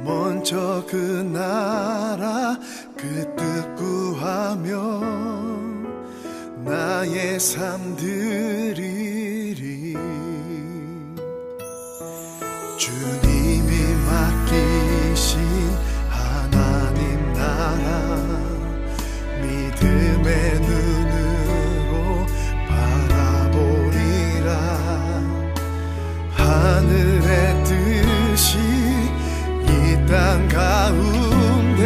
먼저 그 나라 그 뜻 구하며 나의 삶 드리리. 주님이 맡기신 하나님 나라 믿음의 눈으로 바라보리라. 하늘의 뜻이 이 땅 가운데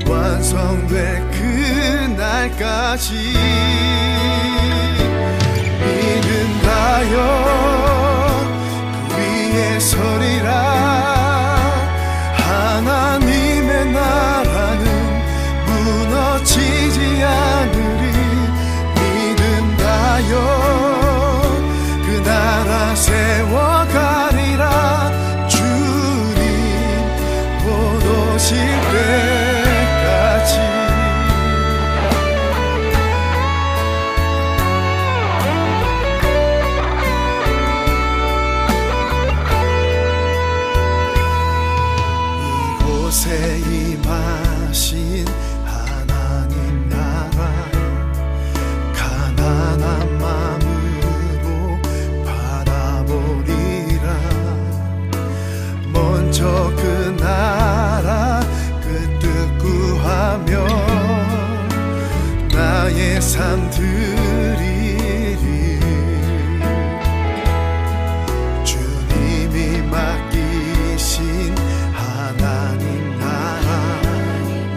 완성될 그날까지 믿음하여 그 위에 서리라. 하나님의 나라는 무너지지 않으리. 믿음하여 그 나라 세워가리라. 주님 곧 오실 때까지. 이곳에 임하신 하나님 나라 가난한 마음으로 바라보리라. 먼저 그 나라 그 뜻 구하며 나의 삶 드리리. 주님이 맡기신 하나님 나라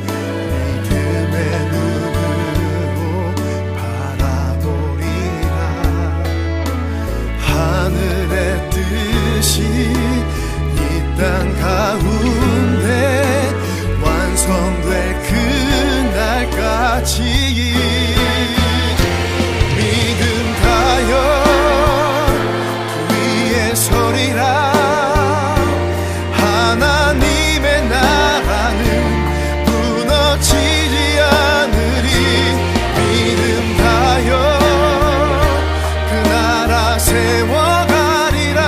믿음의 눈으로 바라보리라. 하늘의 뜻이 이 땅 가운데 완성될 그날까지 믿음하여 그 위에 서리라. 하나님의 나라는 무너지지 않으리. 믿음하여 그 나라 세워가리라.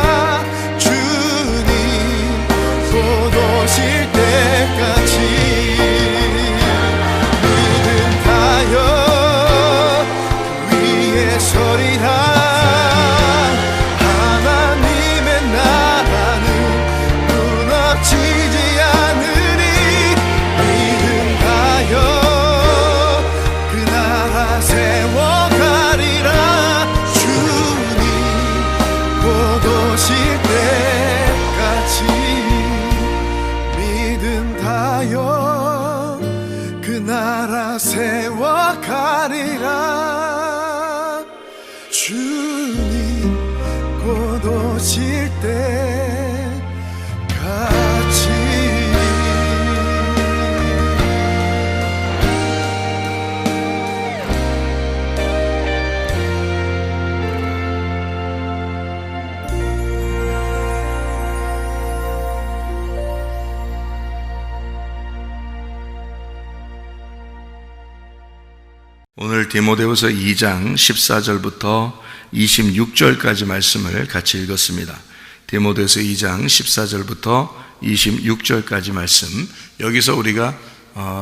주님 곧 오실 때까지 믿음하여 그 위에 서리라. 하나님의 나라는 무너지지 않으리. 믿음하여 그 나라 세워가리라. 주님 곧 오실 때까지 믿음하여 그 나라 세워가리라. 주님 곧 오실 때까지. 오늘 디모데후서 2장 14절부터 26절까지 말씀을 같이 읽었습니다. 디모데후서 2장 14절부터 26절까지 말씀, 여기서 우리가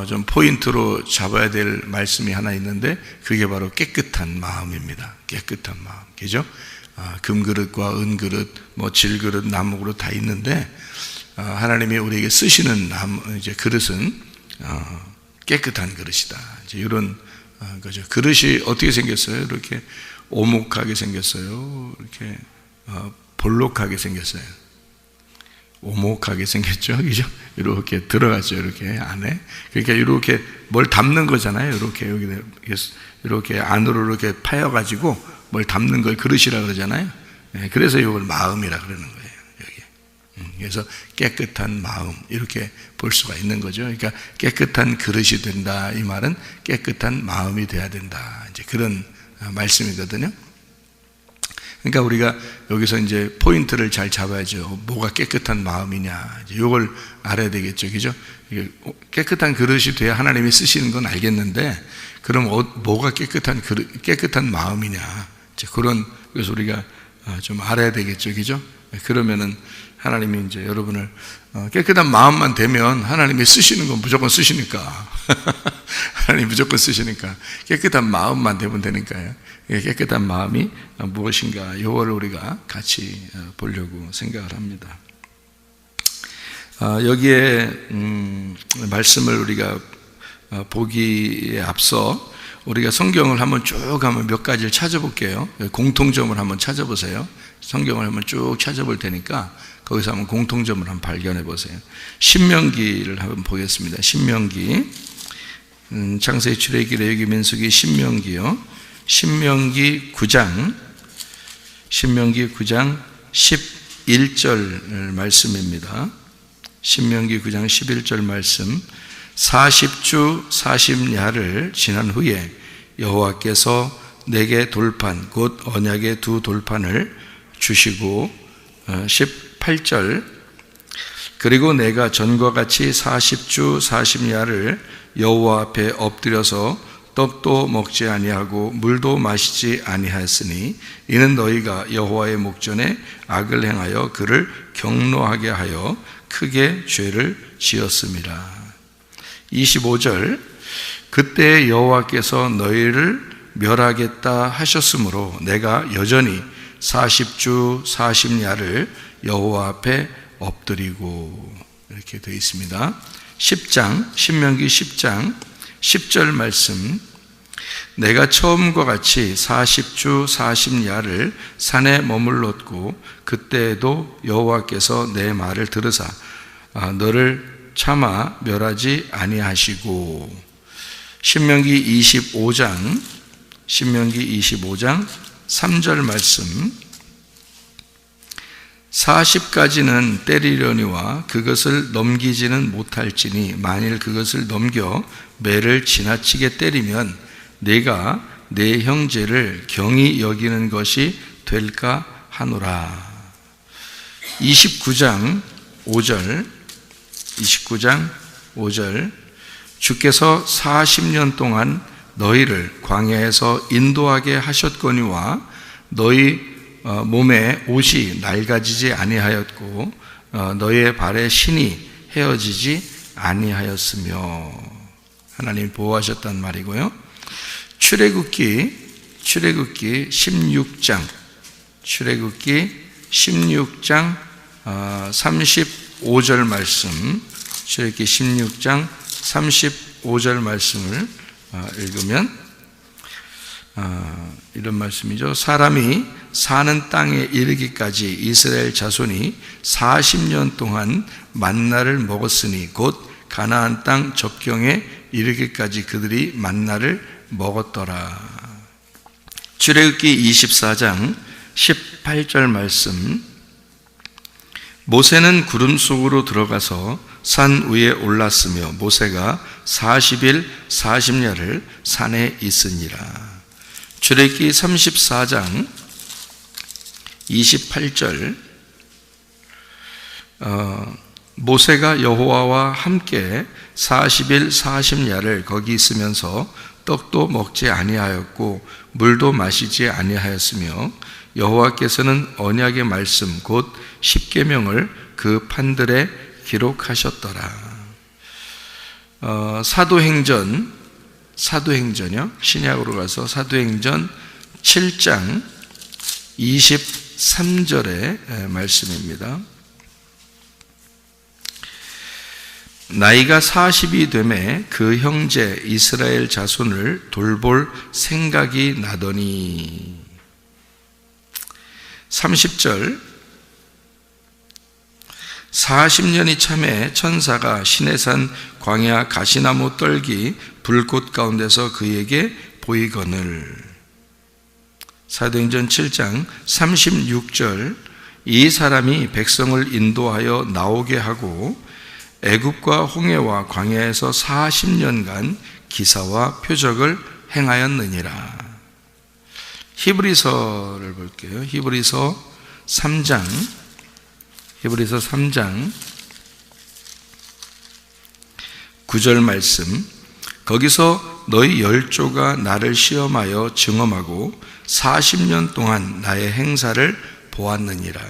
좀 포인트로 잡아야 될 말씀이 하나 있는데 그게 바로 깨끗한 마음입니다. 깨끗한 마음, 그죠? 금그릇과 은그릇, 질그릇, 나무그릇 다 있는데 하나님이 우리에게 쓰시는 이제 그릇은 깨끗한 그릇이다. 이제 이런 거죠. 그릇이 어떻게 생겼어요? 이렇게 오목하게 생겼어요. 이렇게 볼록하게 생겼어요. 오목하게 생겼죠, 그죠? 이렇게 들어가죠, 이렇게 안에. 그러니까 이렇게 뭘 담는 거잖아요. 이렇게 여기 이렇게 안으로 이렇게 파여가지고 뭘 담는 걸 그릇이라 그러잖아요. 그래서 이걸 마음이라 그러는 거예요. 그래서 깨끗한 마음, 이렇게 볼 수가 있는 거죠. 그러니까 깨끗한 그릇이 된다, 이 말은 깨끗한 마음이 돼야 된다, 이제 그런 말씀이거든요. 그러니까 우리가 여기서 이제 포인트를 잘 잡아야죠. 뭐가 깨끗한 마음이냐, 이제 이걸 알아야 되겠죠, 그죠? 깨끗한 그릇이 돼야 하나님이 쓰시는 건 알겠는데, 그럼 뭐가 깨끗한 마음이냐, 이제 그래서 우리가 좀 알아야 되겠죠, 그죠? 그러면은 하나님이 이제 여러분을 깨끗한 마음만 되면 하나님이 쓰시는 건 무조건 쓰시니까 하나님 무조건 쓰시니까 깨끗한 마음만 되면 되니까요. 깨끗한 마음이 무엇인가 이거를 우리가 같이 보려고 생각을 합니다. 여기에 말씀을 우리가 보기에 앞서 우리가 성경을 한번 몇 가지를 찾아볼게요. 공통점을 한번 찾아보세요. 성경을 한번 쭉 찾아볼 테니까 거기서 한번 공통점을 한번 발견해 보세요. 신명기를 한번 보겠습니다. 신명기, 창세기, 출애굽기, 레위기, 민수기, 신명기요. 신명기 9장 11절 말씀입니다. 신명기 9장 11절 말씀. 40주 40야를 지난 후에 여호와께서 내게 돌판 곧 언약의 두 돌판을 주시고 18절 그리고 내가 전과 같이 40주 40야를 여호와 앞에 엎드려서 떡도 먹지 아니하고 물도 마시지 아니하였으니 이는 너희가 여호와의 목전에 악을 행하여 그를 경노하게 하여 크게 죄를 지었음이라. 25절 그때 여호와께서 너희를 멸하겠다 하셨으므로 내가 여전히 40주 40야를 여호와 앞에 엎드리고 이렇게 되어 있습니다. 10장 신명기 10장 10절 말씀. 내가 처음과 같이 40주 40야를 산에 머물렀고 그때에도 여호와께서 내 말을 들으사 너를 차마 멸하지 아니하시고. 신명기 25장 3절 말씀. 40까지는 때리려니와 그것을 넘기지는 못할지니 만일 그것을 넘겨 매를 지나치게 때리면 내가 내 형제를 경히 여기는 것이 될까 하노라. 29장 5절 주께서 40년 동안 너희를 광야에서 인도하게 하셨거니와 너희 몸에 옷이 낡아지지 아니하였고 너희의 발에 신이 헤어지지 아니하였으며. 하나님 보호하셨단 말이고요. 출애굽기 16장 35절 말씀. 출애굽기 16장 35절 말씀을 읽으면 이런 말씀이죠. 사람이 사는 땅에 이르기까지 이스라엘 자손이 40년 동안 만나를 먹었으니 곧 가나안 땅 접경에 이르기까지 그들이 만나를 먹었더라. 출애굽기 24장 18절 말씀. 모세는 구름 속으로 들어가서 산 위에 올랐으며 모세가 40일 40야를 산에 있으니라. 출애굽기 34장 28절. 모세가 여호와와 함께 40일 40야를 거기 있으면서 떡도 먹지 아니하였고 물도 마시지 아니하였으며 여호와께서는 언약의 말씀 곧 십계명을 그 판들에 기록하셨더라. 사도행전요. 신약으로 가서 사도행전 7장 23절의 말씀입니다. 나이가 40이 되매 그 형제 이스라엘 자손을 돌볼 생각이 나더니. 30절. 40년이 참에 천사가 시내산 광야 가시나무 떨기 불꽃 가운데서 그에게 보이거늘. 사도행전 7장 36절. 이 사람이 백성을 인도하여 나오게 하고 애굽과 홍해와 광야에서 40년간 기사와 표적을 행하였느니라. 히브리서를 볼게요. 히브리서 3장 9절 말씀. 거기서 너희 열조가 나를 시험하여 증험하고 40년 동안 나의 행사를 보았느니라.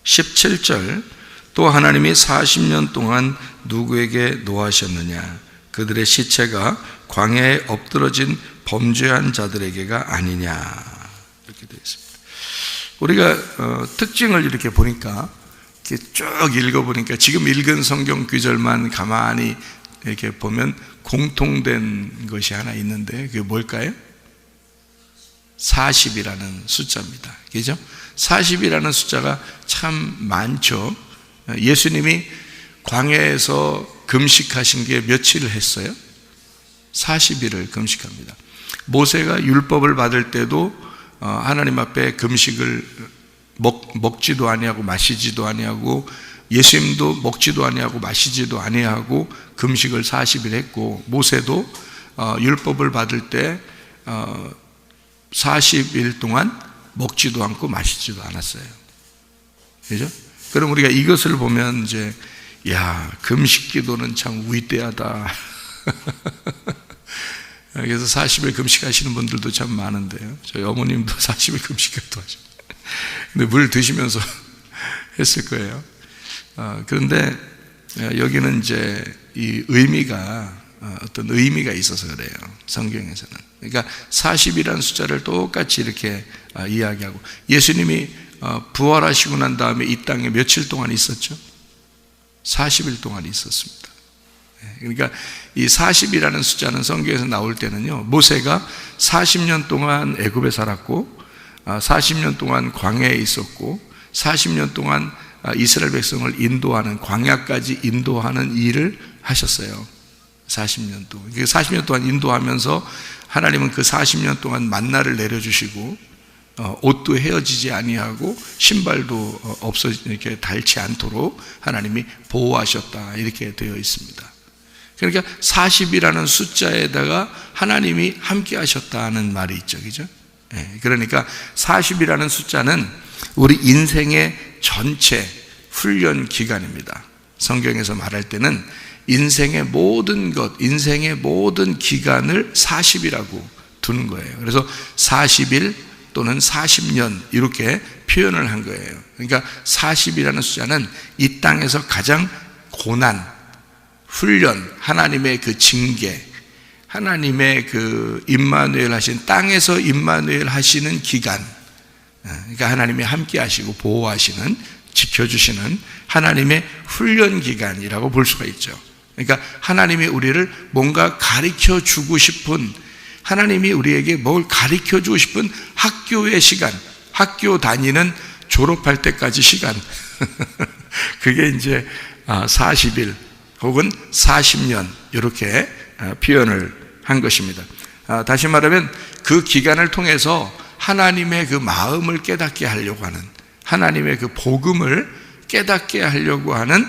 17절, 또 하나님이 40년 동안 누구에게 노하셨느냐? 그들의 시체가 광야에 엎드러진 범죄한 자들에게가 아니냐? 이렇게 되어 있습니다. 우리가 특징을 이렇게 보니까, 이렇게 쭉 읽어보니까 지금 읽은 성경 구절만 가만히 이렇게 보면 공통된 것이 하나 있는데, 그게 뭘까요? 40이라는 숫자입니다. 그죠? 40이라는 숫자가 참 많죠. 예수님이 광야에서 금식하신 게 며칠을 했어요? 40일을 금식합니다. 모세가 율법을 받을 때도 하나님 앞에 금식을 먹지도 아니하고 마시지도 아니하고, 예수님도 먹지도 아니하고 마시지도 아니하고 금식을 40일 했고, 모세도 율법을 받을 때 40일 동안 먹지도 않고 마시지도 않았어요. 그죠? 그럼 우리가 이것을 보면 이제, 야, 금식 기도는 참 위대하다. 그래서 40일 금식하시는 분들도 참 많은데요. 저희 어머님도 40일 금식도 하시고, 근데 물 드시면서 했을 거예요. 그런데 여기는 이제 이 의미가, 어떤 의미가 있어서 그래요. 성경에서는. 그러니까 40이라는 숫자를 똑같이 이렇게 이야기하고, 예수님이 부활하시고 난 다음에 이 땅에 며칠 동안 있었죠? 40일 동안 있었습니다. 그러니까 이 40이라는 숫자는 성경에서 나올 때는요, 모세가 40년 동안 애굽에 살았고, 40년 동안 광야에 있었고, 40년 동안 이스라엘 백성을 인도하는, 광야까지 인도하는 일을 하셨어요. 40년 동안. 40년 동안 인도하면서 하나님은 그 40년 동안 만나를 내려주시고, 옷도 헤어지지 아니하고 신발도 이렇게 닳지 않도록 하나님이 보호하셨다, 이렇게 되어 있습니다. 그러니까 40이라는 숫자에다가 하나님이 함께 하셨다는 말이 있죠. 그죠? 그러니까 40이라는 숫자는 우리 인생의 전체 훈련 기간입니다. 성경에서 말할 때는 인생의 모든 것, 인생의 모든 기간을 40이라고 두는 거예요. 그래서 40일 또는 40년 이렇게 표현을 한 거예요. 그러니까 40이라는 숫자는 이 땅에서 가장 고난, 훈련, 하나님의 그 징계, 하나님의 그 임마누엘 하신, 땅에서 임마누엘 하시는 기간, 그러니까 하나님이 함께 하시고 보호하시는, 지켜주시는 하나님의 훈련 기간이라고 볼 수가 있죠. 그러니까 하나님이 우리를 뭔가 가르쳐 주고 싶은, 하나님이 우리에게 뭘 가르쳐 주고 싶은 학교의 시간, 학교 다니는 졸업할 때까지 시간 그게 이제 40일 혹은 40년 이렇게 표현을 한 것입니다. 다시 말하면 그 기간을 통해서 하나님의 그 마음을 깨닫게 하려고 하는, 하나님의 그 복음을 깨닫게 하려고 하는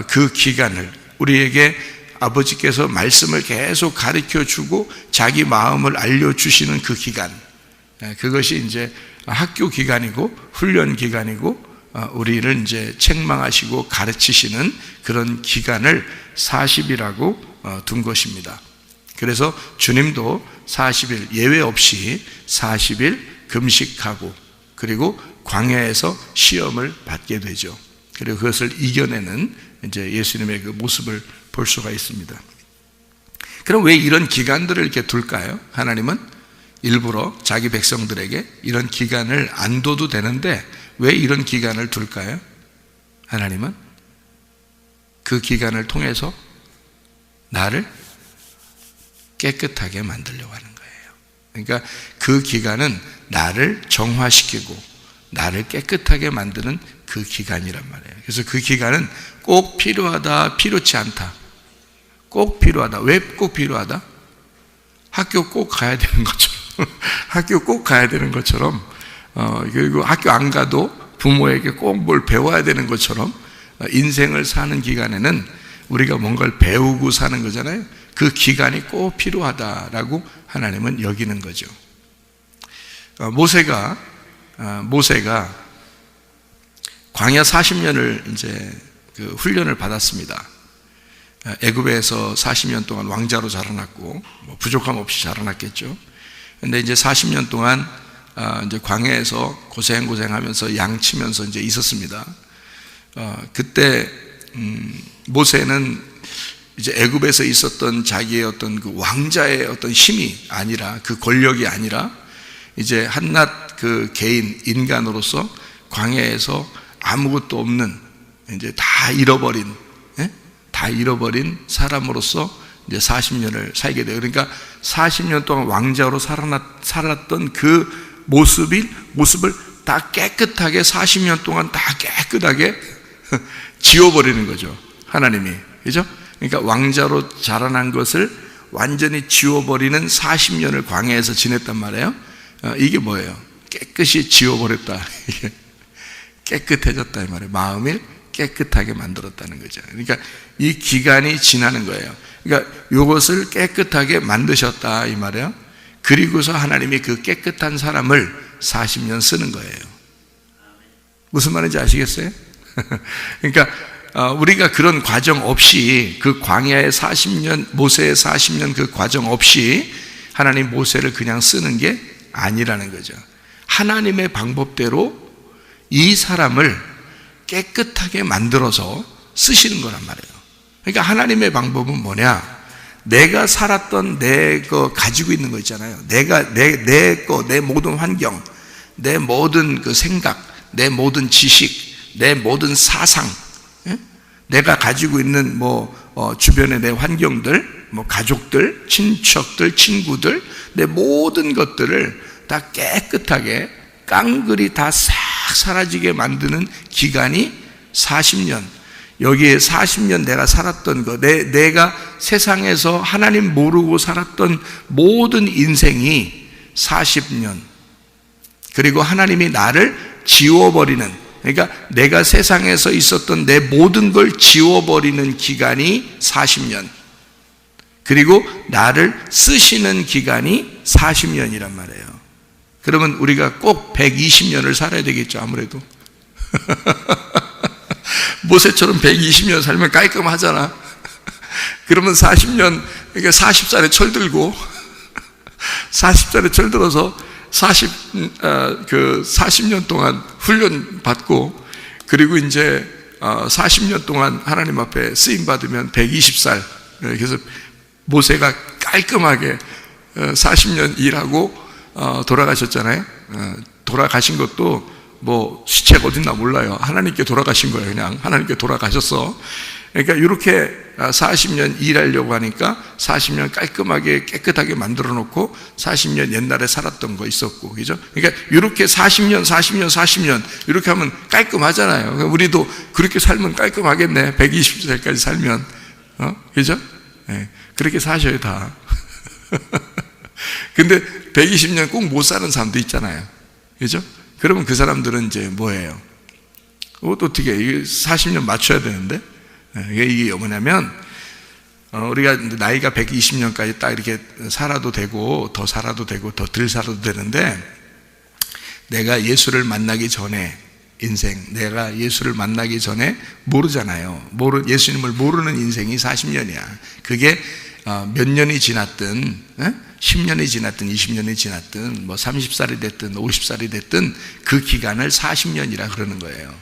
그 기간을, 우리에게 아버지께서 말씀을 계속 가르쳐 주고 자기 마음을 알려주시는 그 기간, 그것이 이제 학교 기간이고 훈련 기간이고, 우리를 이제 책망하시고 가르치시는 그런 기간을 40이라고 둔 것입니다. 그래서 주님도 40일 예외 없이 40일 금식하고, 그리고 광야에서 시험을 받게 되죠. 그리고 그것을 이겨내는 이제 예수님의 그 모습을 볼 수가 있습니다. 그럼 왜 이런 기간들을 이렇게 둘까요? 하나님은 일부러 자기 백성들에게 이런 기간을 안 둬도 되는데 왜 이런 기간을 둘까요? 하나님은 그 기간을 통해서 나를 깨끗하게 만들려고 하는 거예요. 그러니까 그 기간은 나를 정화시키고 나를 깨끗하게 만드는 그 기간이란 말이에요. 그래서 그 기간은 꼭 필요하다, 필요치 않다, 꼭 필요하다. 왜 꼭 필요하다? 학교 꼭 가야 되는 것처럼 학교 꼭 가야 되는 것처럼, 그리고 학교 안 가도 부모에게 꼭 뭘 배워야 되는 것처럼, 인생을 사는 기간에는 우리가 뭔가를 배우고 사는 거잖아요. 그 기간이 꼭 필요하다라고 하나님은 여기는 거죠. 모세가 광야 40년을 이제 그 훈련을 받았습니다. 애굽에서 40년 동안 왕자로 자라났고, 부족함 없이 자라났겠죠. 근데 이제 40년 동안 이제 광야에서 고생하면서 양치면서 이제 있었습니다. 그때 모세는 이제 애굽에서 있었던 자기의 어떤 그 왕자의 어떤 힘이 아니라, 그 권력이 아니라 이제 한낱 그 개인 인간으로서 광야에서 아무것도 없는, 이제 다 잃어버린 사람으로서 이제 40년을 살게 돼요. 그러니까 40년 동안 왕자로 살았던 그 모습을 다 깨끗하게 40년 동안 다 깨끗하게 지워버리는 거죠, 하나님이. 그죠? 그러니까 왕자로 자라난 것을 완전히 지워버리는 40년을 광야에서 지냈단 말이에요. 이게 뭐예요? 깨끗이 지워버렸다. 이게 깨끗해졌다 이 말이에요. 마음을 깨끗하게 만들었다는 거죠. 그러니까 이 기간이 지나는 거예요. 그러니까 이것을 깨끗하게 만드셨다 이 말이에요. 그리고서 하나님이 그 깨끗한 사람을 40년 쓰는 거예요. 무슨 말인지 아시겠어요? 그러니까 우리가 그런 과정 없이, 그 광야의 40년, 모세의 40년 그 과정 없이 하나님 모세를 그냥 쓰는 게 아니라는 거죠. 하나님의 방법대로 이 사람을 깨끗하게 만들어서 쓰시는 거란 말이에요. 그러니까 하나님의 방법은 뭐냐? 내가 살았던 내 거 가지고 있는 거 있잖아요. 내 모든 환경, 내 모든 그 생각, 내 모든 지식, 내 모든 사상, 내가 가지고 있는 주변의 내 환경들, 가족들, 친척들, 친구들, 내 모든 것들을 다 깨끗하게 깡그리 다 싹 사라지게 만드는 기간이 40년. 여기에 40년 내가 살았던 거, 내가 세상에서 하나님 모르고 살았던 모든 인생이 40년. 그리고 하나님이 나를 지워버리는, 그러니까 내가 세상에서 있었던 내 모든 걸 지워버리는 기간이 40년. 그리고 나를 쓰시는 기간이 40년이란 말이에요. 그러면 우리가 꼭 120년을 살아야 되겠죠, 아무래도. 모세처럼 120년 살면 깔끔하잖아. 그러면 40년, 그러니까 40살에 철들고, 40살에 철들어서 40년 동안 훈련 받고, 그리고 이제 40년 동안 하나님 앞에 쓰임 받으면 120살. 그래서 모세가 깔끔하게 40년 일하고 돌아가셨잖아요. 돌아가신 것도 시체가 어딨나 몰라요. 하나님께 돌아가신 거예요. 그냥 하나님께 돌아가셨어. 그러니까 이렇게 40년 일하려고 하니까 40년 깔끔하게 깨끗하게 만들어 놓고 40년 옛날에 살았던 거 있었고, 그죠? 그러니까 이렇게 40년 이렇게 하면 깔끔하잖아요. 그러니까 우리도 그렇게 살면 깔끔하겠네. 120살까지 살면, 그죠? 네, 그렇게 사셔요 다. 근데 120년 꼭 못 사는 사람도 있잖아요, 그죠? 그러면 그 사람들은 이제 뭐예요? 어떻게, 이게 40년 맞춰야 되는데, 이게 뭐냐면, 우리가 나이가 120년까지 딱 이렇게 살아도 되고, 더 살아도 되고, 더 덜 살아도 되는데, 내가 예수를 만나기 전에, 인생, 내가 예수를 만나기 전에 모르잖아요. 예수님을 모르는 인생이 40년이야. 그게 몇 년이 지났든, 10년이 지났든 20년이 지났든 30살이 됐든 50살이 됐든 그 기간을 40년이라 그러는 거예요.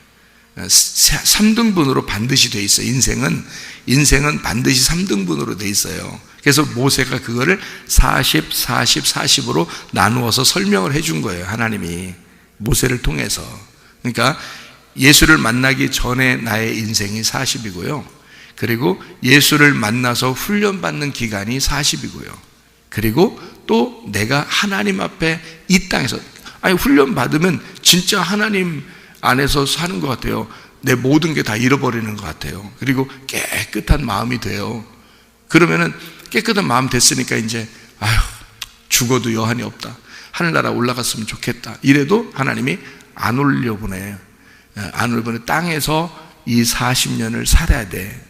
3등분으로 반드시 돼 있어요. 인생은 반드시 3등분으로 돼 있어요. 그래서 모세가 그거를 40, 40으로 나누어서 설명을 해준 거예요, 하나님이 모세를 통해서. 그러니까 예수를 만나기 전에 나의 인생이 40이고요. 그리고 예수를 만나서 훈련받는 기간이 40이고요. 그리고 또 내가 하나님 앞에 이 땅에서, 훈련받으면 진짜 하나님 안에서 사는 것 같아요. 내 모든 게 다 잃어버리는 것 같아요. 그리고 깨끗한 마음이 돼요. 그러면은 깨끗한 마음 됐으니까 이제 죽어도 여한이 없다, 하늘나라 올라갔으면 좋겠다, 이래도 하나님이 안 올려보내요. 안 올려보내. 땅에서 이 40년을 살아야 돼.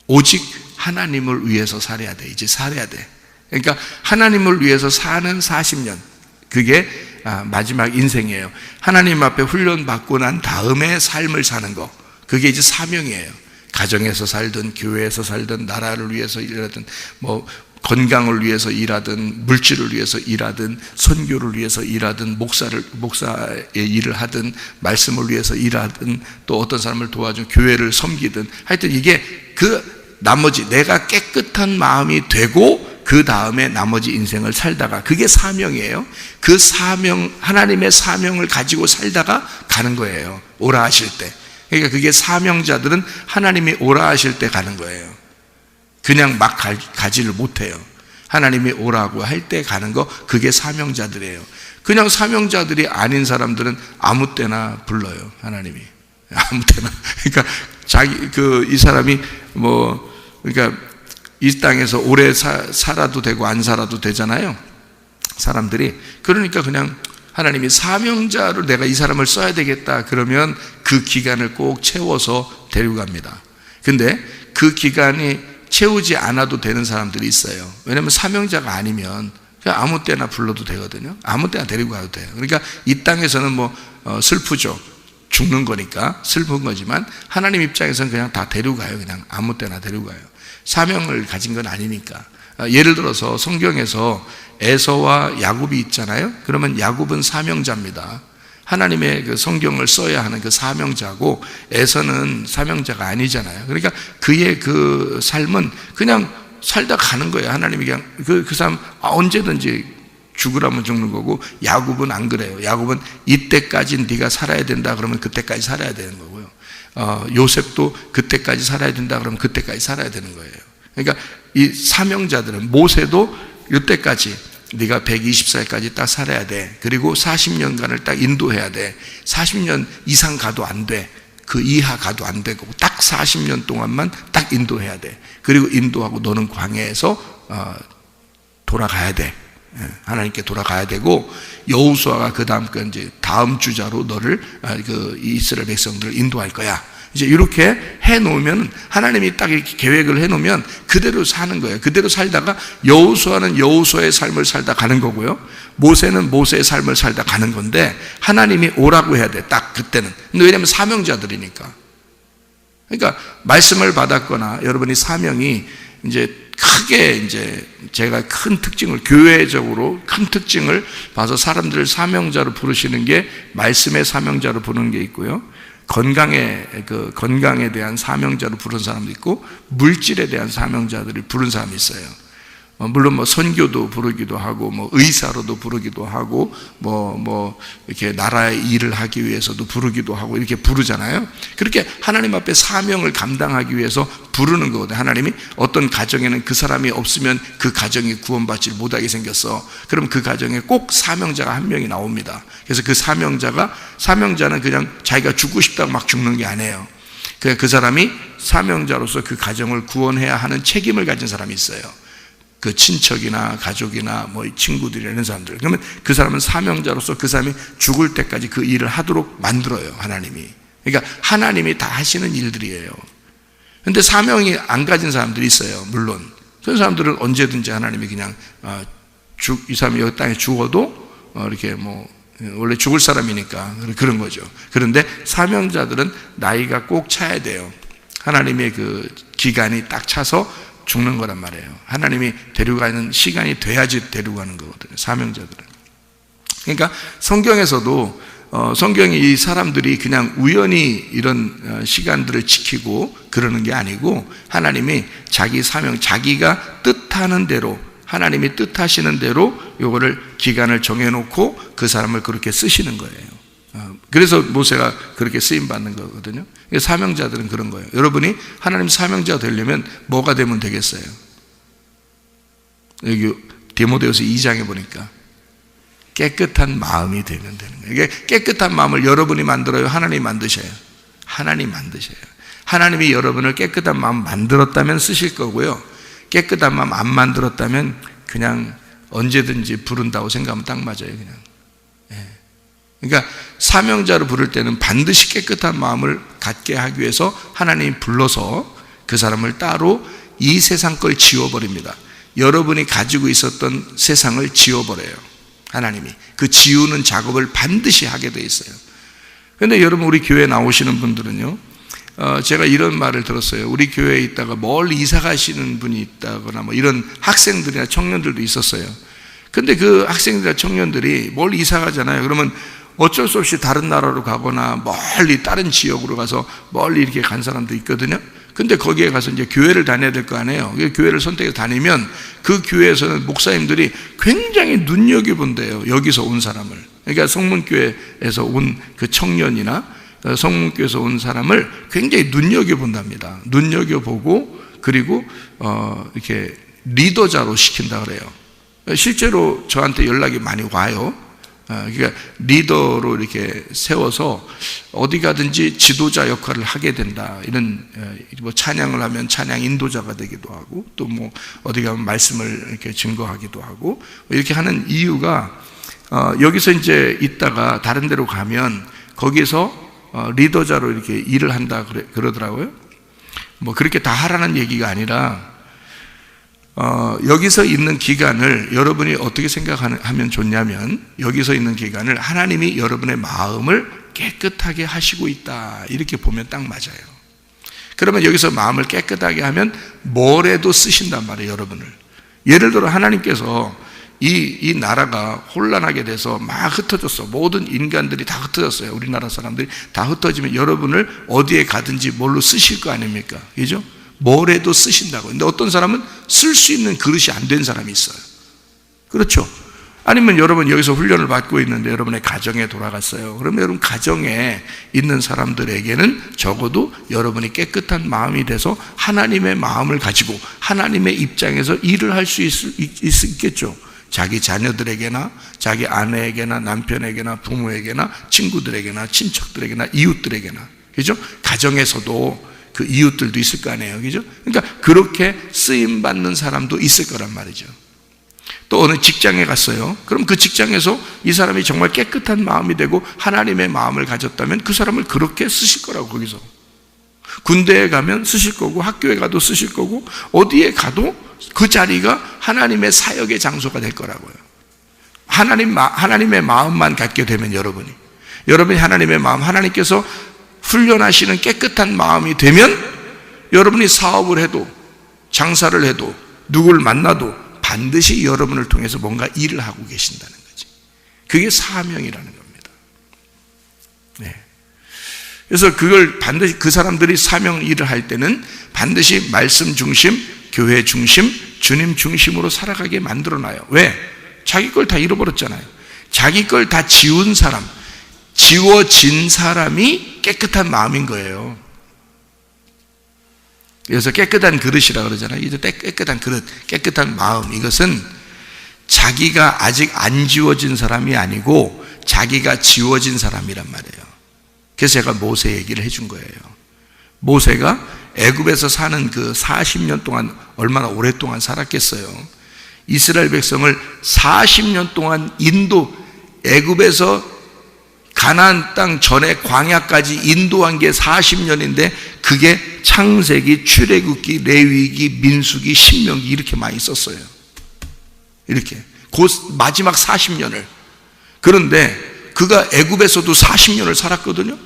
오직 하나님을 위해서 살아야 돼. 이제 살아야 돼. 그러니까 하나님을 위해서 사는 40년, 그게 마지막 인생이에요. 하나님 앞에 훈련받고 난 다음에 삶을 사는 거, 그게 이제 사명이에요. 가정에서 살든 교회에서 살든 나라를 위해서 일하든 건강을 위해서 일하든 물질을 위해서 일하든 선교를 위해서 일하든 목사의 일을 하든 말씀을 위해서 일하든 또 어떤 사람을 도와준 교회를 섬기든 하여튼 이게 그 나머지 내가 깨끗한 마음이 되고 그 다음에 나머지 인생을 살다가 그게 사명이에요. 그 사명, 하나님의 사명을 가지고 살다가 가는 거예요. 오라 하실 때. 그러니까 그게 사명자들은 하나님이 오라 하실 때 가는 거예요. 그냥 막 가지를 못해요. 하나님이 오라고 할 때 가는 거, 그게 사명자들이에요. 그냥 사명자들이 아닌 사람들은 아무 때나 불러요, 하나님이. 아무 때나. 그러니까 이 사람이 그러니까 이 땅에서 오래 살아도 되고 안 살아도 되잖아요, 사람들이. 그러니까 그냥 하나님이 사명자로 내가 이 사람을 써야 되겠다 그러면 그 기간을 꼭 채워서 데리고 갑니다. 근데 그 기간이 채우지 않아도 되는 사람들이 있어요. 왜냐하면 사명자가 아니면 그냥 아무 때나 불러도 되거든요. 아무 때나 데리고 가도 돼요. 그러니까 이 땅에서는 슬프죠. 죽는 거니까 슬픈 거지만 하나님 입장에서는 그냥 다 데리고 가요. 그냥 아무 때나 데리고 가요. 사명을 가진 건 아니니까. 예를 들어서 성경에서 에서와 야곱이 있잖아요. 그러면 야곱은 사명자입니다. 하나님의 그 성경을 써야 하는 그 사명자고, 에서는 사명자가 아니잖아요. 그러니까 그의 그 삶은 그냥 살다 가는 거예요. 하나님이 그냥 그 사람 언제든지 죽으라면 죽는 거고, 야곱은 안 그래요. 야곱은 이때까지 네가 살아야 된다 그러면 그때까지 살아야 되는 거고요. 요셉도 그때까지 살아야 된다 그러면 그때까지 살아야 되는 거예요. 그러니까 이 사명자들은, 모세도 이때까지 네가 120살까지 딱 살아야 돼. 그리고 40년간을 딱 인도해야 돼. 40년 이상 가도 안 돼. 그 이하 가도 안 되고 딱 40년 동안만 딱 인도해야 돼. 그리고 인도하고 너는 광야에서 돌아가야 돼. 하나님께 돌아가야 되고, 여호수아가 그 다음 주자로 너를 그 이스라엘 백성들을 인도할 거야. 이제 이렇게 해놓으면, 하나님이 딱 이렇게 계획을 해놓으면 그대로 사는 거예요. 그대로 살다가 여호수아는 여호수아의 삶을 살다 가는 거고요, 모세는 모세의 삶을 살다 가는 건데, 하나님이 오라고 해야 돼, 딱 그때는. 근데 왜냐하면 사명자들이니까. 그러니까 말씀을 받았거나 여러분이 사명이 이제 크게, 이제 제가 큰 특징을, 교회적으로 큰 특징을 봐서 사람들을 사명자로 부르시는 게, 말씀의 사명자로 부르는 게 있고요, 건강에 대한 사명자로 부르는 사람도 있고, 물질에 대한 사명자들을 부르는 사람이 있어요. 물론 선교도 부르기도 하고, 의사로도 부르기도 하고, 이렇게 나라의 일을 하기 위해서도 부르기도 하고, 이렇게 부르잖아요. 그렇게 하나님 앞에 사명을 감당하기 위해서 부르는 거거든요. 하나님이 어떤 가정에는 그 사람이 없으면 그 가정이 구원받지 못하게 생겼어. 그럼 그 가정에 꼭 사명자가 한 명이 나옵니다. 그래서 그 사명자는 그냥 자기가 죽고 싶다고 막 죽는 게 아니에요. 그냥 그 사람이 사명자로서 그 가정을 구원해야 하는 책임을 가진 사람이 있어요. 그 친척이나 가족이나 친구들이나 이런 사람들. 그러면 그 사람은 사명자로서 그 사람이 죽을 때까지 그 일을 하도록 만들어요, 하나님이. 그러니까 하나님이 다 하시는 일들이에요. 근데 사명이 안 가진 사람들이 있어요, 물론. 그런 사람들은 언제든지 하나님이 그냥 이 사람이 여기 땅에 죽어도 이렇게 원래 죽을 사람이니까 그런 거죠. 그런데 사명자들은 나이가 꼭 차야 돼요. 하나님의 그 기간이 딱 차서 죽는 거란 말이에요. 하나님이 데려가는 시간이 돼야지 데려가는 거거든요, 사명자들은. 그러니까 성경에서도 성경이 이 사람들이 그냥 우연히 이런 시간들을 지키고 그러는 게 아니고, 하나님이 자기 사명, 자기가 뜻하는 대로, 하나님이 뜻하시는 대로 요거를 기간을 정해놓고 그 사람을 그렇게 쓰시는 거예요. 그래서 모세가 그렇게 쓰임받는 거거든요. 사명자들은 그런 거예요. 여러분이 하나님 사명자가 되려면 뭐가 되면 되겠어요? 여기 디모데후서 2장에 보니까 깨끗한 마음이 되면 되는 거예요. 이게 깨끗한 마음을 여러분이 만들어요, 하나님이 만드셔요? 하나님이 만드셔요. 하나님이 여러분을 깨끗한 마음 만들었다면 쓰실 거고요, 깨끗한 마음 안 만들었다면 그냥 언제든지 부른다고 생각하면 딱 맞아요, 그냥. 그러니까 사명자로 부를 때는 반드시 깨끗한 마음을 갖게 하기 위해서 하나님이 불러서 그 사람을 따로 이 세상 걸 지워버립니다. 여러분이 가지고 있었던 세상을 지워버려요, 하나님이. 그 지우는 작업을 반드시 하게 돼 있어요. 그런데 여러분, 우리 교회 나오시는 분들은요, 제가 이런 말을 들었어요. 우리 교회에 있다가 멀리 이사 가시는 분이 있다거나 뭐 이런 학생들이나 청년들도 있었어요. 근데 그 학생들이나 청년들이 멀리 이사 가잖아요. 그러면 어쩔 수 없이 다른 나라로 가거나 멀리 다른 지역으로 가서 멀리 이렇게 간 사람도 있거든요. 근데 거기에 가서 이제 교회를 다녀야 될 거 아니에요. 교회를 선택해서 다니면 그 교회에서는 목사님들이 굉장히 눈여겨본대요. 여기서 온 사람을. 그러니까 성문교회에서 온 그 청년이나 성문교회에서 온 사람을 굉장히 눈여겨본답니다. 눈여겨보고 그리고 이렇게 리더자로 시킨다 그래요. 실제로 저한테 연락이 많이 와요. 그러니까 리더로 이렇게 세워서 어디 가든지 지도자 역할을 하게 된다. 이런 뭐 찬양을 하면 찬양 인도자가 되기도 하고 또 뭐 어디 가면 말씀을 이렇게 증거하기도 하고 이렇게 하는 이유가 여기서 이제 있다가 다른 데로 가면 거기서 리더자로 이렇게 일을 한다 그러더라고요. 뭐 그렇게 다 하라는 얘기가 아니라 여기서 있는 기간을 여러분이 어떻게 생각하면 좋냐면 여기서 있는 기간을 하나님이 여러분의 마음을 깨끗하게 하시고 있다 이렇게 보면 딱 맞아요. 그러면 여기서 마음을 깨끗하게 하면 뭐래도 쓰신단 말이에요. 여러분을. 예를 들어 하나님께서 이 나라가 혼란하게 돼서 막 흩어졌어. 모든 인간들이 다 흩어졌어요. 우리나라 사람들이 다 흩어지면 여러분을 어디에 가든지 뭘로 쓰실 거 아닙니까? 그죠? 뭐래도 쓰신다고. 근데 어떤 사람은 쓸 수 있는 그릇이 안 된 사람이 있어요. 그렇죠? 아니면 여러분 여기서 훈련을 받고 있는데 여러분의 가정에 돌아갔어요. 그러면 여러분 가정에 있는 사람들에게는 적어도 여러분이 깨끗한 마음이 돼서 하나님의 마음을 가지고 하나님의 입장에서 일을 할 수 있겠죠. 자기 자녀들에게나 자기 아내에게나 남편에게나 부모에게나 친구들에게나 친척들에게나 이웃들에게나, 그죠? 가정에서도 그 이웃들도 있을 거 아니에요. 그죠? 그러니까 그렇게 쓰임받는 사람도 있을 거란 말이죠. 또 어느 직장에 갔어요. 그럼 그 직장에서 이 사람이 정말 깨끗한 마음이 되고 하나님의 마음을 가졌다면 그 사람을 그렇게 쓰실 거라고. 거기서 군대에 가면 쓰실 거고 학교에 가도 쓰실 거고 어디에 가도 그 자리가 하나님의 사역의 장소가 될 거라고요. 하나님의 마음만 갖게 되면 여러분이 하나님의 마음, 하나님께서 훈련하시는 깨끗한 마음이 되면 여러분이 사업을 해도 장사를 해도 누구를 만나도 반드시 여러분을 통해서 뭔가 일을 하고 계신다는 거지. 그게 사명이라는 겁니다. 네. 그래서 그걸 반드시 그 사람들이 사명 일을 할 때는 반드시 말씀 중심, 교회 중심, 주님 중심으로 살아가게 만들어놔요. 왜? 자기 걸 다 잃어버렸잖아요. 자기 걸 다 지운 사람, 지워진 사람이 깨끗한 마음인 거예요. 그래서 깨끗한 그릇이라 그러잖아요. 이제 깨끗한 그릇, 깨끗한 마음, 이것은 자기가 아직 안 지워진 사람이 아니고 자기가 지워진 사람이란 말이에요. 그래서 제가 모세 얘기를 해준 거예요. 모세가 애굽에서 사는 그 40년 동안 얼마나 오랫동안 살았겠어요. 이스라엘 백성을 40년 동안 애굽에서 가나안 땅 전에 광야까지 인도한 게 40년인데 그게 창세기, 출애굽기, 레위기, 민수기, 신명기 이렇게 많이 썼어요. 이렇게 그 마지막 40년을. 그런데 그가 애굽에서도 40년을 살았거든요.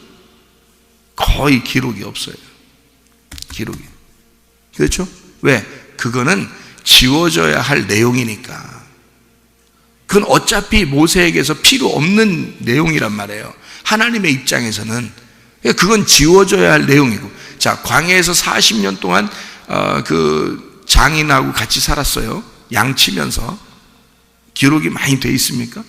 거의 기록이 없어요. 기록이. 그렇죠? 왜? 그거는 지워져야 할 내용이니까. 그건 어차피 모세에게서 필요 없는 내용이란 말이에요. 하나님의 입장에서는 그건 지워져야 할 내용이고. 자, 광야에서 40년 동안 그 장인하고 같이 살았어요. 양치면서. 기록이 많이 돼 있습니까?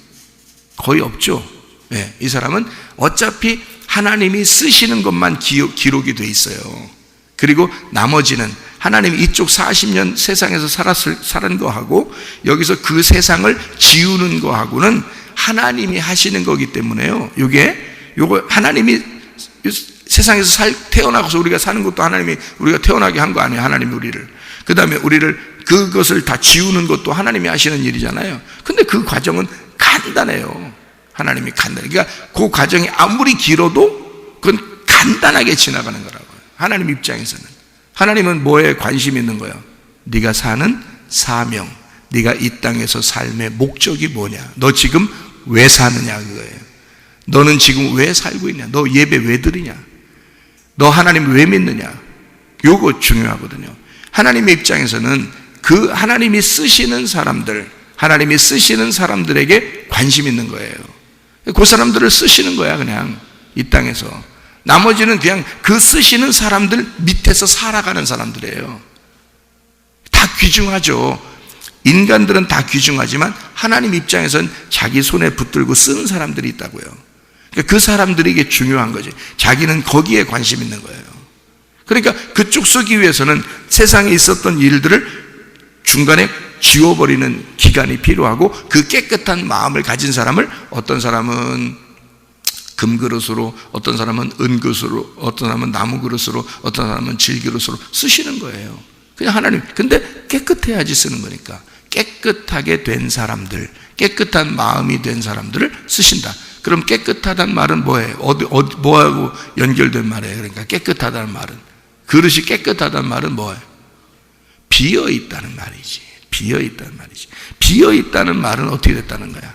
거의 없죠. 네, 이 사람은 어차피 하나님이 쓰시는 것만 기록이 돼 있어요. 그리고 나머지는 하나님이 이쪽 40년 세상에서 살은 거하고 여기서 그 세상을 지우는 거하고는 하나님이 하시는 거기 때문에요. 요거 하나님이 세상에서 태어나서 우리가 사는 것도 하나님이 우리가 태어나게 한 거 아니에요. 하나님이 우리를. 그 다음에 우리를 그것을 다 지우는 것도 하나님이 하시는 일이잖아요. 근데 그 과정은 간단해요. 하나님이 간단해. 그러니까 그 과정이 아무리 길어도 그건 간단하게 지나가는 거라고요. 하나님 입장에서는. 하나님은 뭐에 관심 있는 거야? 네가 사는 사명, 네가 이 땅에서 삶의 목적이 뭐냐? 너 지금 왜 사느냐 그거예요. 너는 지금 왜 살고 있냐? 너 예배 왜 드리냐? 너 하나님 왜 믿느냐? 요거 중요하거든요. 하나님의 입장에서는 그 하나님이 쓰시는 사람들, 하나님이 쓰시는 사람들에게 관심 있는 거예요. 그 사람들을 쓰시는 거야, 그냥 이 땅에서. 나머지는 그냥 그 쓰시는 사람들 밑에서 살아가는 사람들이에요. 다 귀중하죠. 인간들은 다 귀중하지만 하나님 입장에서는 자기 손에 붙들고 쓰는 사람들이 있다고요. 그러니까 그 사람들에게 중요한 거지. 자기는 거기에 관심 있는 거예요. 그러니까 그쪽 쓰기 위해서는 세상에 있었던 일들을 중간에 지워버리는 기간이 필요하고, 그 깨끗한 마음을 가진 사람을 어떤 사람은 금그릇으로, 어떤 사람은 은그릇으로, 어떤 사람은 나무그릇으로, 어떤 사람은 질그릇으로 쓰시는 거예요. 그냥 하나님, 근데 깨끗해야지 쓰는 거니까 깨끗하게 된 사람들, 깨끗한 마음이 된 사람들을 쓰신다. 그럼 깨끗하다는 말은 뭐예요? 뭐하고 연결된 말이에요? 그러니까 깨끗하다는 말은, 그릇이 깨끗하다는 말은 뭐예요? 비어있다는 말이지. 비어있다는 말이지. 비어있다는 말은 어떻게 됐다는 거야?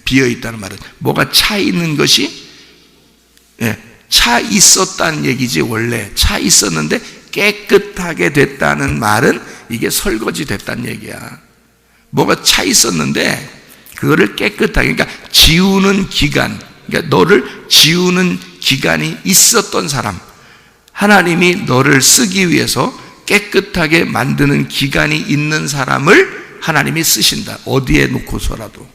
비어있다는 말은 뭐가 차 있는 것이, 차 있었다는 얘기지. 원래 차 있었는데 깨끗하게 됐다는 말은 이게 설거지 됐다는 얘기야. 뭐가 차 있었는데 그거를 깨끗하게, 그러니까 지우는 기간, 그러니까 너를 지우는 기간이 있었던 사람, 하나님이 너를 쓰기 위해서 깨끗하게 만드는 기간이 있는 사람을 하나님이 쓰신다. 어디에 놓고서라도.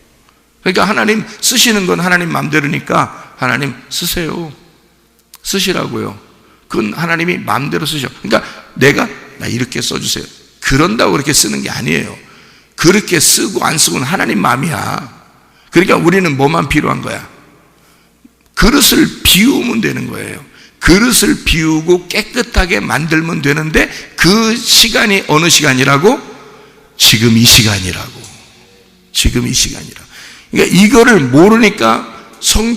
그러니까 하나님 쓰시는 건 하나님 마음대로니까 하나님 쓰세요. 쓰시라고요. 그건 하나님이 마음대로 쓰셔. 그러니까 나 이렇게 써주세요, 그런다고 그렇게 쓰는 게 아니에요. 그렇게 쓰고 안 쓰고는 하나님 마음이야. 그러니까 우리는 뭐만 필요한 거야? 그릇을 비우면 되는 거예요. 그릇을 비우고 깨끗하게 만들면 되는데, 그 시간이 어느 시간이라고? 지금 이 시간이라고. 지금 이 시간이라고. 그러니까 이거를 모르니까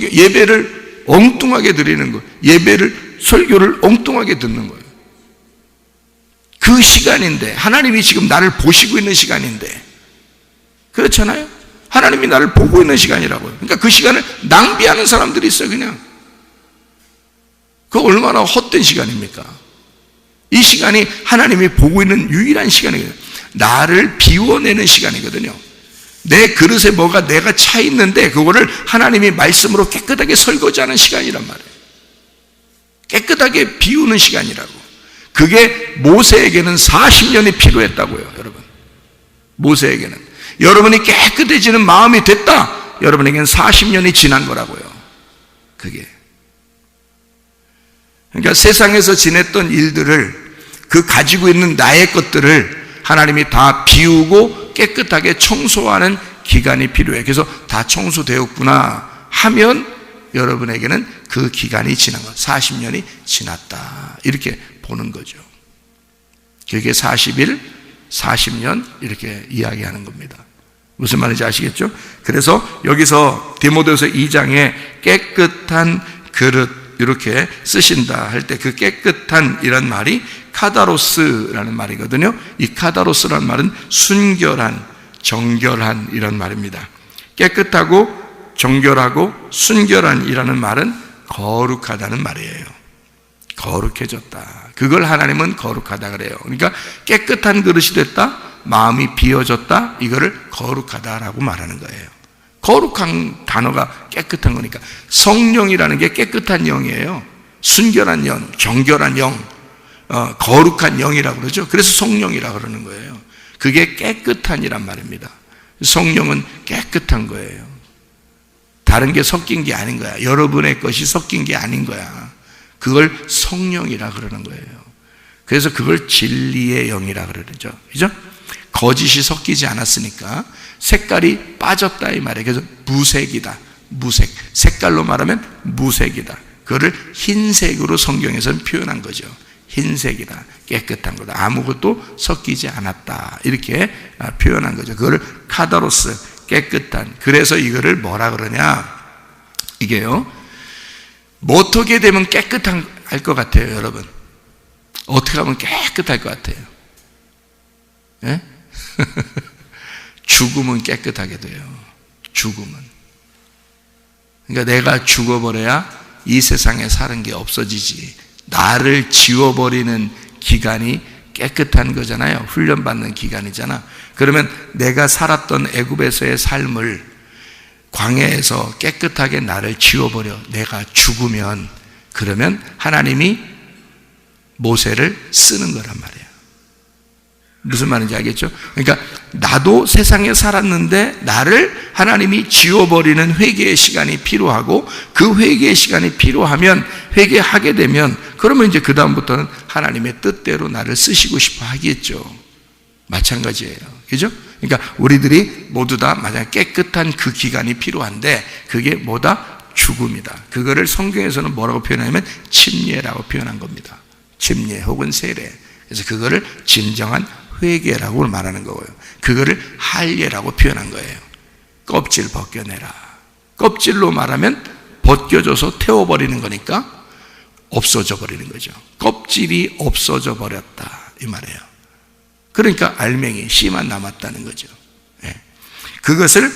예배를 엉뚱하게 드리는 거예요. 설교를 엉뚱하게 듣는 거예요. 그 시간인데, 하나님이 지금 나를 보시고 있는 시간인데, 그렇잖아요? 하나님이 나를 보고 있는 시간이라고요. 그러니까 그 시간을 낭비하는 사람들이 있어요, 그냥. 그 얼마나 헛된 시간입니까? 이 시간이 하나님이 보고 있는 유일한 시간이거든요. 나를 비워내는 시간이거든요. 내 그릇에 뭐가 내가 차 있는데 그거를 하나님이 말씀으로 깨끗하게 설거지하는 시간이란 말이에요. 깨끗하게 비우는 시간이라고. 그게 모세에게는 40년이 필요했다고요, 여러분. 모세에게는. 여러분이 깨끗해지는 마음이 됐다, 여러분에게는 40년이 지난 거라고요. 그게. 그러니까 세상에서 지냈던 일들을, 그 가지고 있는 나의 것들을 하나님이 다 비우고 깨끗하게 청소하는 기간이 필요해. 그래서 다 청소되었구나 하면 여러분에게는 그 기간이 지난 거, 40년이 지났다, 이렇게 보는 거죠. 그게 40일, 40년 이렇게 이야기하는 겁니다. 무슨 말인지 아시겠죠? 그래서 여기서 디모데후서 2장에 깨끗한 그릇 이렇게 쓰신다 할 때, 그 깨끗한 이란 말이 카다로스라는 말이거든요. 이 카다로스라는 말은 순결한, 정결한 이런 말입니다. 깨끗하고 정결하고 순결한 이라는 말은 거룩하다는 말이에요. 거룩해졌다. 그걸 하나님은 거룩하다 그래요. 그러니까 깨끗한 그릇이 됐다, 마음이 비워졌다, 이거를 거룩하다라고 말하는 거예요. 거룩한 단어가 깨끗한 거니까. 성령이라는 게 깨끗한 영이에요. 순결한 영, 정결한 영, 거룩한 영이라고 그러죠. 그래서 성령이라고 그러는 거예요. 그게 깨끗한이란 말입니다. 성령은 깨끗한 거예요. 다른 게 섞인 게 아닌 거야. 여러분의 것이 섞인 게 아닌 거야. 그걸 성령이라 그러는 거예요. 그래서 그걸 진리의 영이라 그러죠. 그죠? 거짓이 섞이지 않았으니까 색깔이 빠졌다 이 말이에요. 그래서 무색이다. 무색. 색깔로 말하면 무색이다. 그거를 흰색으로 성경에서는 표현한 거죠. 흰색이다. 깨끗한 거다. 아무것도 섞이지 않았다. 이렇게 표현한 거죠. 그거를 카다로스, 깨끗한. 그래서 이거를 뭐라 그러냐? 이게요, 뭐 어떻게 되면 깨끗한 할 것 같아요, 여러분? 어떻게 하면 깨끗할 것 같아요? 예? 죽으면 깨끗하게 돼요. 죽으면. 그러니까 내가 죽어버려야 이 세상에 사는 게 없어지지. 나를 지워버리는 기간이 깨끗한 거잖아요. 훈련받는 기간이잖아. 그러면 내가 살았던 애굽에서의 삶을 광야에서 깨끗하게 나를 지워버려 내가 죽으면, 그러면 하나님이 모세를 쓰는 거란 말이에요. 무슨 말인지 알겠죠? 그러니까 나도 세상에 살았는데 나를 하나님이 지워버리는 회개의 시간이 필요하고, 그 회개의 시간이 필요하면, 회개하게 되면, 그러면 이제 그 다음부터는 하나님의 뜻대로 나를 쓰시고 싶어 하겠죠. 마찬가지예요. 그죠? 그러니까 우리들이 모두 다 만약 깨끗한 그 기간이 필요한데, 그게 뭐다? 죽음이다. 그거를 성경에서는 뭐라고 표현하냐면 침례라고 표현한 겁니다. 침례 혹은 세례. 그래서 그거를 진정한 회개라고 말하는 거고요. 그거를 할례라고 표현한 거예요. 껍질 벗겨내라. 껍질로 말하면 벗겨져서 태워버리는 거니까 없어져 버리는 거죠. 껍질이 없어져 버렸다 이 말이에요. 그러니까 알맹이, 씨만 남았다는 거죠. 그것을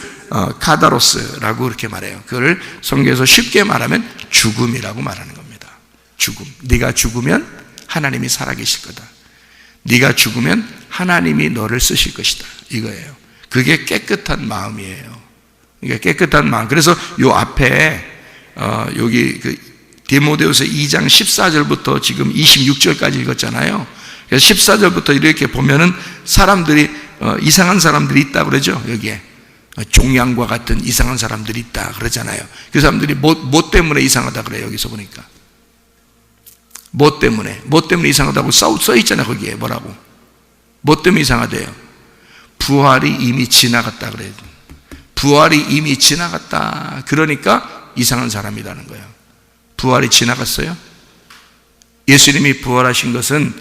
카다로스라고 그렇게 말해요. 그걸 성경에서 쉽게 말하면 죽음이라고 말하는 겁니다. 죽음. 네가 죽으면 하나님이 살아계실 거다. 네가 죽으면 하나님이 너를 쓰실 것이다. 이거예요. 그게 깨끗한 마음이에요. 그러니까 깨끗한 마음. 그래서 요 앞에 여기 그 디모데후서 2장 14절부터 지금 26절까지 읽었잖아요. 그래서 14절부터 이렇게 보면은 사람들이 이상한 사람들이 있다 그러죠. 여기에 종양과 같은 이상한 사람들이 있다 그러잖아요. 그 사람들이 뭐 때문에 이상하다 그래요. 여기서 보니까 뭐 때문에 이상하다고 써 있잖아요. 거기에 뭐라고? 뭐 때문에 이상하대요? 부활이 이미 지나갔다 그래요. 부활이 이미 지나갔다. 그러니까 이상한 사람이라는 거예요. 부활이 지나갔어요? 예수님이 부활하신 것은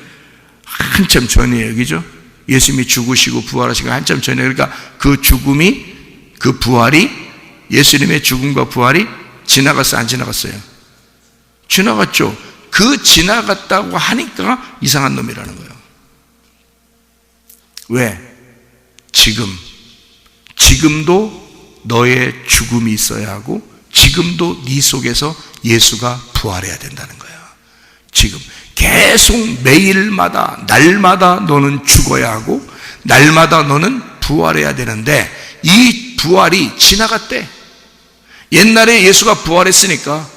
한참 전이에요. 그죠? 예수님이 죽으시고 부활하신 거 한참 전이에요. 그러니까 그 죽음이, 그 부활이, 예수님의 죽음과 부활이 지나갔어요? 안 지나갔어요? 지나갔죠. 그 지나갔다고 하니까 이상한 놈이라는 거예요. 왜? 지금도 너의 죽음이 있어야 하고, 지금도 네 속에서 예수가 부활해야 된다는 거예요. 지금 계속 매일마다, 날마다 너는 죽어야 하고, 날마다 너는 부활해야 되는데, 이 부활이 지나갔대. 옛날에 예수가 부활했으니까,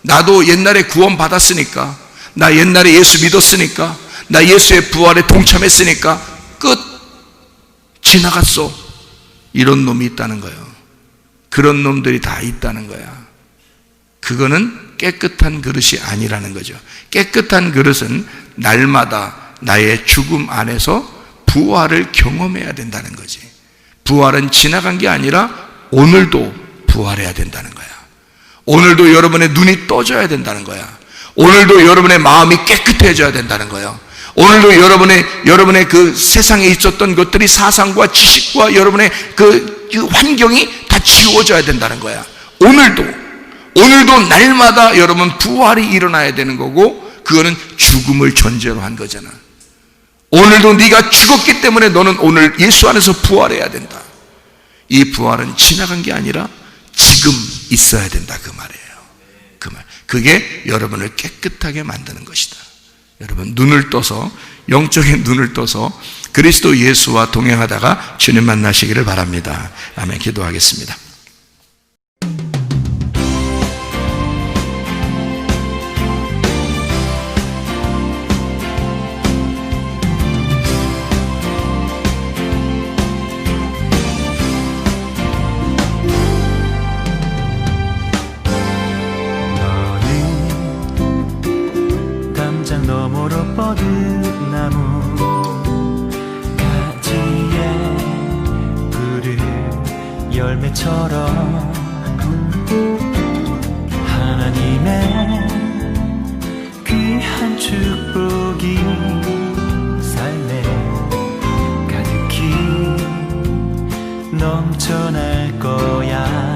나도 옛날에 구원 받았으니까, 나 옛날에 예수 믿었으니까, 나 예수의 부활에 동참했으니까 끝. 지나갔어. 이런 놈이 있다는 거예요. 그런 놈들이 다 있다는 거야. 그거는 깨끗한 그릇이 아니라는 거죠. 깨끗한 그릇은 날마다 나의 죽음 안에서 부활을 경험해야 된다는 거지. 부활은 지나간 게 아니라 오늘도 부활해야 된다는 거야. 오늘도 여러분의 눈이 떠져야 된다는 거야. 오늘도 여러분의 마음이 깨끗해져야 된다는 거예요. 오늘도 여러분의 그 세상에 있었던 것들이, 사상과 지식과 여러분의 그 환경이 다 지워져야 된다는 거야. 오늘도 날마다 여러분 부활이 일어나야 되는 거고, 그거는 죽음을 전제로 한 거잖아. 오늘도 네가 죽었기 때문에 너는 오늘 예수 안에서 부활해야 된다. 이 부활은 지나간 게 아니라 지금 있어야 된다 그 말이에요. 그 말. 그게 여러분을 깨끗하게 만드는 것이다. 여러분 눈을 떠서, 영적인 눈을 떠서 그리스도 예수와 동행하다가 주님 만나시기를 바랍니다. 아멘. 기도하겠습니다. 너머로 뻗은 나무 가지에 푸른 열매처럼 하나님의 귀한 축복이 삶에 가득히 넘쳐날 거야.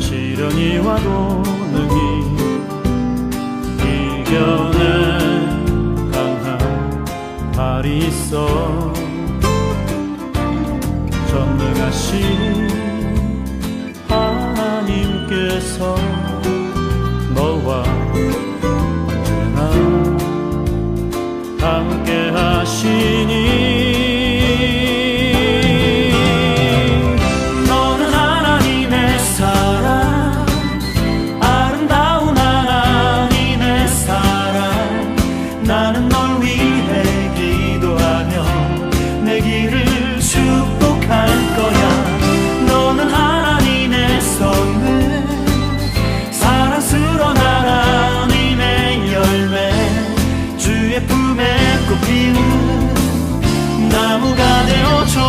시련이 와도 능히 이겨낼 강한 발이 있어. 전능하신 하나님 속에서 너와 언제나 함께 하시니 너는 하나님의 사랑, 아름다운 하나님의 사랑. 나는 널 위해 기도하며 내 길을 축복할 거야. 너는 하나님의 선물, 사랑스러운 하나님의 열매, 주의 품에 꽃피는 나무가 되어줘.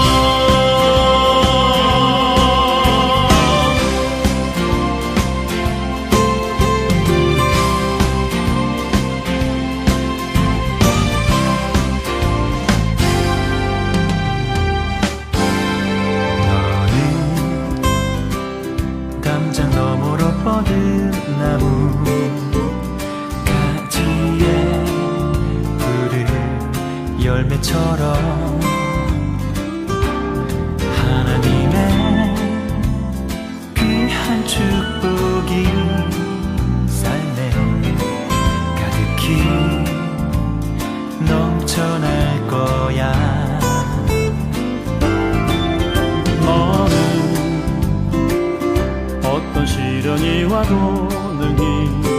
담장 너머로 뻗은 나무 가지에 푸른 열매처럼 하나님의 귀한 축복이 삶에 가득히 넘쳐날 거야. 너는 어떤 시련이 와도 능히